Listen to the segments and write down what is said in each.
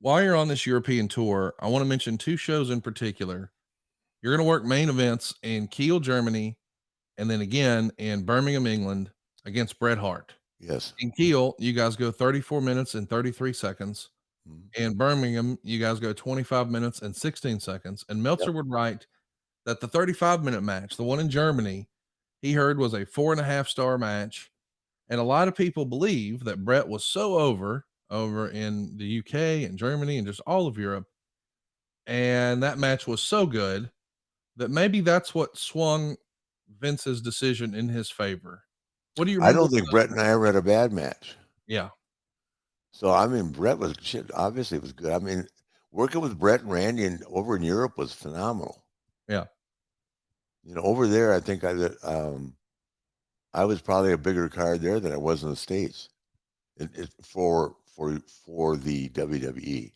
While you're on this European tour, I want to mention two shows in particular. You're going to work main events in Kiel, Germany, and then again in Birmingham, England against Bret Hart. Yes. In Kiel, you guys go 34 minutes and 33 seconds. Mhm. In Birmingham, you guys go 25 minutes and 16 seconds. And Yep. Meltzer would write that the 35-minute match, the one in Germany, he heard was a 4.5 star match. And a lot of people believe that Bret was so over in the UK and Germany and just all of Europe. And that match was so good that maybe that's what swung Vince's decision in his favor. What do you I remember? don't think Brett and I ever had a bad match. Yeah, So, I mean, Brett was shit, obviously it was good. I mean, working with Brett and Randy and over in Europe was phenomenal. yeah. Over there, I think I was probably a bigger card there than I was in the States for the WWE.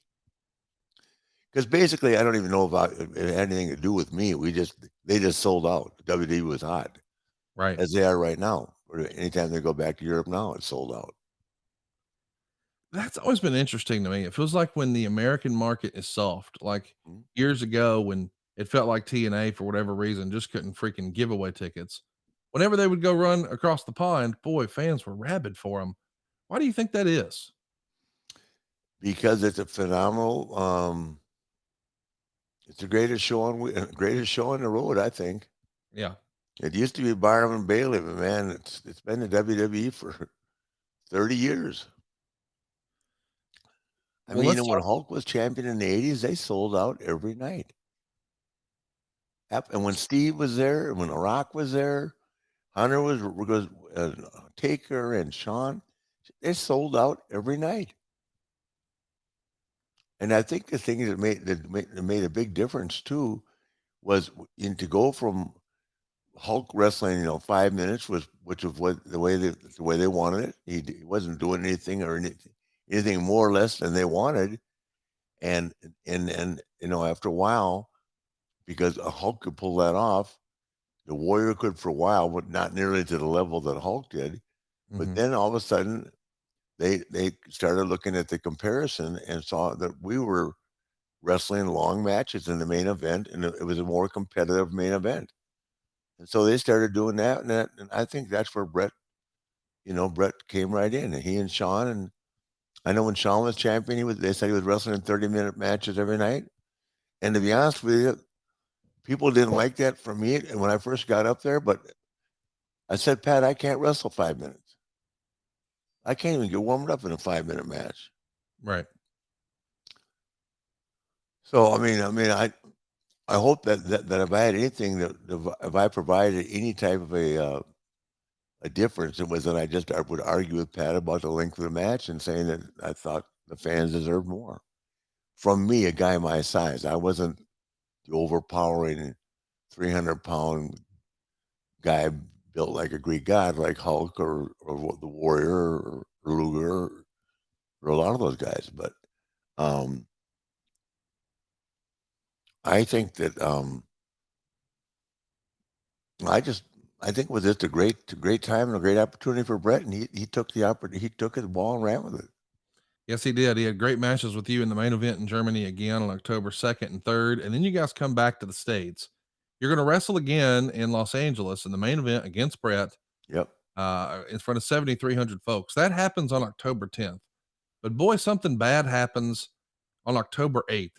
Because basically, I don't even know about it had anything to do with me. They just sold out. WWE was hot Right. as they are right now. Or anytime they go back to Europe now, it's sold out. That's always been interesting to me. It feels like when the American market is soft, like Mhm. years ago when it felt like TNA for whatever reason just couldn't freaking give away tickets. Whenever they would go run across the pond, boy, fans were rabid for them. Why do you think that is? Because it's a phenomenal. It's the greatest show greatest show on the road. I think Yeah. it used to be Barnum and Bailey, but man, it's been the WWE for 30 years. I Well, mean, let's when talk. Hulk was champion in the '80s, they sold out every night. And when Steve was there, and when The Rock was there, Hunter was Taker and Sean, they sold out every night. And I think the thing that made a big difference too was to go from Hulk wrestling, 5 minutes which was what the way they wanted it. He wasn't doing anything or anything more or less than they wanted. And after a while, because a Hulk could pull that off, the Warrior could for a while, but not nearly to the level that Hulk did. But Mhm. then all of a sudden, they started looking at the comparison and saw that we were wrestling long matches in the main event, and it was a more competitive main event. And so they started doing that, and I think that's where Brett came right in, and he and Shawn. And I know when Shawn was champion, they said he was wrestling in 30-minute matches every night. And to be honest with you, people didn't like that from me and when I first got up there, but I said, Pat, I can't wrestle 5 minutes. I can't even get warmed up in a 5-minute match. Right. So I hope that if I had anything that if I provided any type of a difference, it was that I would argue with Pat about the length of the match and saying that I thought the fans deserved more from me, a guy my size. I wasn't the overpowering 300-pound guy built like a Greek god, like Hulk or the Warrior or Luger or a lot of those guys. But um, I think that I just I think it was just a great time and a great opportunity for Brett, and he took the opportunity. He took his ball and ran with it. Yes, he did. He had great matches with you in the main event in Germany again on October 2nd and 3rd. And then you guys come back to the States. You're going to wrestle again in Los Angeles in the main event against Brett Yep. in front of 7,300 folks. That happens on October 10th. But boy, something bad happens on October 8th.